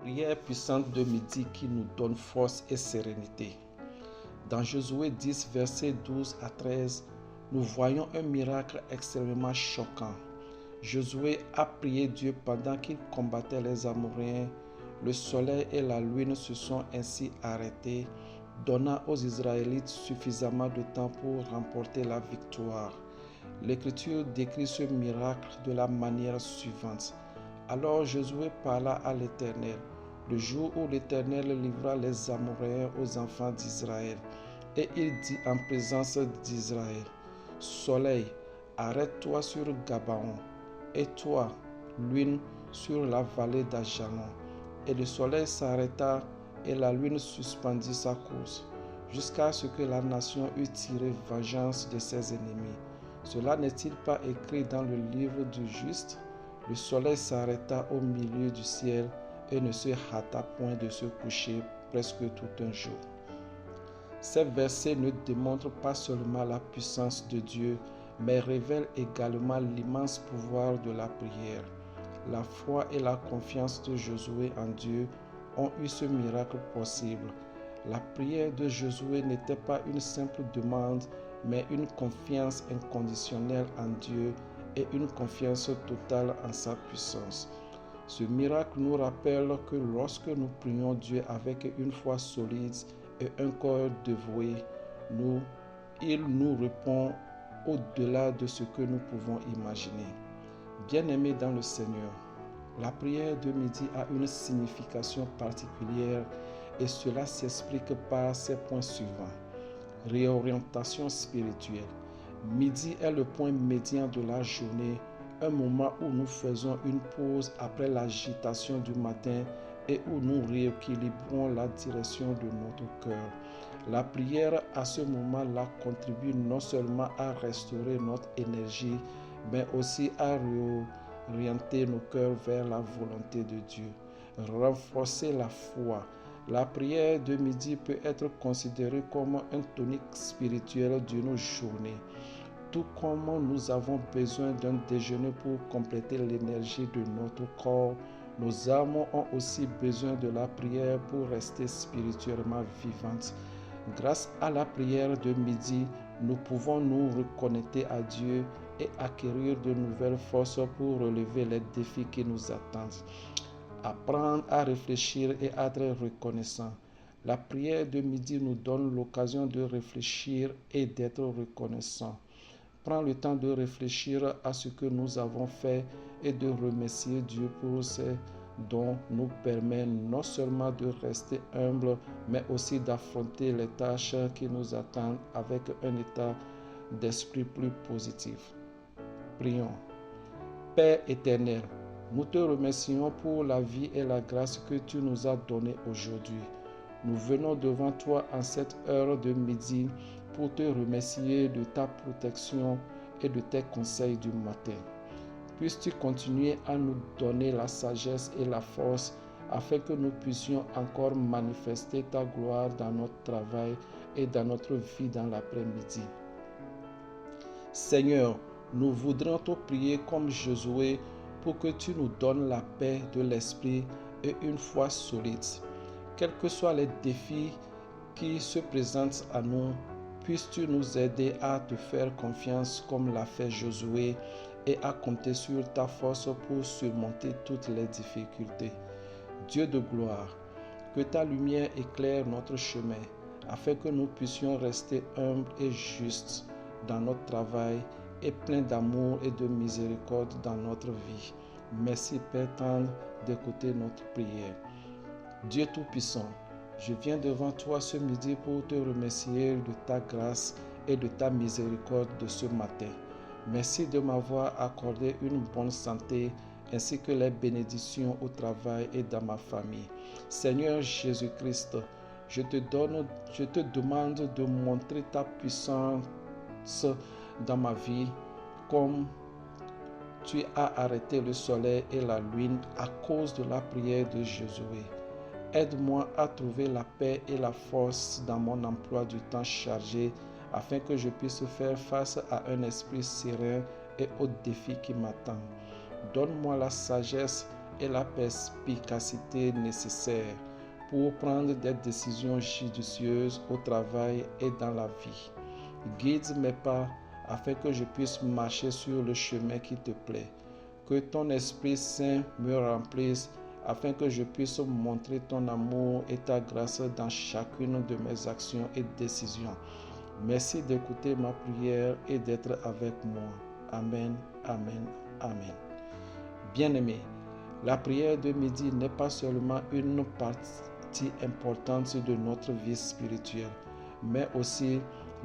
Prière puissante de midi qui nous donne force et sérénité. Dans Josué 10, versets 12 à 13, nous voyons un miracle extrêmement choquant. Josué a prié Dieu pendant qu'il combattait les Amoréens. Le soleil et la lune se sont ainsi arrêtés, donnant aux Israélites suffisamment de temps pour remporter la victoire. L'Écriture décrit ce miracle de la manière suivante. Alors Josué parla à l'Éternel, le jour où l'Éternel livra les Amoréens aux enfants d'Israël. Et il dit en présence d'Israël, « Soleil, arrête-toi sur Gabaon, et toi, lune, sur la vallée d'Ajalon. » Et le soleil s'arrêta, et la lune suspendit sa course, jusqu'à ce que la nation eût tiré vengeance de ses ennemis. Cela n'est-il pas écrit dans le livre du juste? Le soleil s'arrêta au milieu du ciel et ne se hâta point de se coucher presque tout un jour. Ces versets ne démontrent pas seulement la puissance de Dieu, mais révèlent également l'immense pouvoir de la prière. La foi et la confiance de Josué en Dieu ont eu ce miracle possible. La prière de Josué n'était pas une simple demande, mais une confiance inconditionnelle en Dieu et une confiance totale en sa puissance. Ce miracle nous rappelle que lorsque nous prions Dieu avec une foi solide et un corps dévoué, il nous répond au-delà de ce que nous pouvons imaginer. Bien-aimés dans le Seigneur, la prière de midi a une signification particulière et cela s'explique par ces points suivants. Réorientation spirituelle. Midi est le point médian de la journée, un moment où nous faisons une pause après l'agitation du matin et où nous rééquilibrons la direction de notre cœur. La prière à ce moment-là contribue non seulement à restaurer notre énergie, mais aussi à réorienter nos cœurs vers la volonté de Dieu. Renforcer la foi. La prière de midi peut être considérée comme un tonique spirituel de nos journées. Tout comme nous avons besoin d'un déjeuner pour compléter l'énergie de notre corps, nos âmes ont aussi besoin de la prière pour rester spirituellement vivantes. Grâce à la prière de midi, nous pouvons nous reconnecter à Dieu et acquérir de nouvelles forces pour relever les défis qui nous attendent. Apprendre à réfléchir et à être reconnaissant. La prière de midi nous donne l'occasion de réfléchir et d'être reconnaissant. Prends le temps de réfléchir à ce que nous avons fait et de remercier Dieu pour ces dons nous permet non seulement de rester humble, mais aussi d'affronter les tâches qui nous attendent avec un état d'esprit plus positif. Prions. Père éternel, nous te remercions pour la vie et la grâce que tu nous as données aujourd'hui. Nous venons devant toi en cette heure de midi pour te remercier de ta protection et de tes conseils du matin. Puisses-tu continuer à nous donner la sagesse et la force afin que nous puissions encore manifester ta gloire dans notre travail et dans notre vie dans l'après-midi. Seigneur, nous voudrions te prier comme Josué pour que tu nous donnes la paix de l'esprit et une foi solide. Quels que soient les défis qui se présentent à nous, puisses-tu nous aider à te faire confiance comme l'a fait Josué et à compter sur ta force pour surmonter toutes les difficultés. Dieu de gloire, que ta lumière éclaire notre chemin afin que nous puissions rester humbles et justes dans notre travail et pleins d'amour et de miséricorde dans notre vie. Merci Père tendre d'écouter notre prière. Dieu Tout-Puissant, je viens devant toi ce midi pour te remercier de ta grâce et de ta miséricorde de ce matin. Merci de m'avoir accordé une bonne santé ainsi que les bénédictions au travail et dans ma famille. Seigneur Jésus-Christ, je te demande de montrer ta puissance dans ma vie comme tu as arrêté le soleil et la lune à cause de la prière de Josué. Aide-moi à trouver la paix et la force dans mon emploi du temps chargé afin que je puisse faire face à un esprit serein et aux défis qui m'attendent. Donne-moi la sagesse et la perspicacité nécessaires pour prendre des décisions judicieuses au travail et dans la vie. Guide mes pas afin que je puisse marcher sur le chemin qui te plaît. Que ton Esprit Saint me remplisse afin que je puisse montrer ton amour et ta grâce dans chacune de mes actions et décisions. Merci d'écouter ma prière et d'être avec moi. Amen, amen, amen. Bien-aimés, la prière de midi n'est pas seulement une partie importante de notre vie spirituelle, mais aussi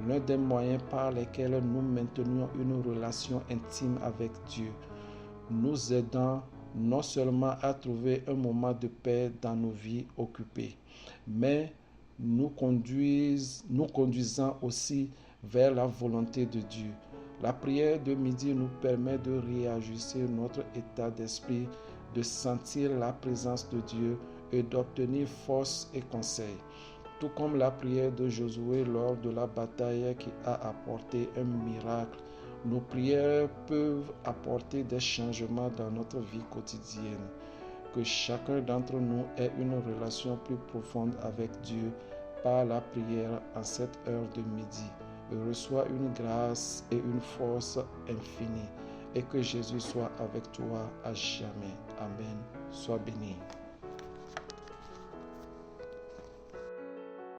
l'un des moyens par lesquels nous maintenons une relation intime avec Dieu, nous aidant non seulement à trouver un moment de paix dans nos vies occupées, mais nous conduisant aussi vers la volonté de Dieu. La prière de midi nous permet de réajuster notre état d'esprit, de sentir la présence de Dieu et d'obtenir force et conseil. Tout comme la prière de Josué lors de la bataille qui a apporté un miracle, nos prières peuvent apporter des changements dans notre vie quotidienne. Que chacun d'entre nous ait une relation plus profonde avec Dieu par la prière en cette heure de midi et reçoit une grâce et une force infinie. Et que Jésus soit avec toi à jamais. Amen. Sois béni.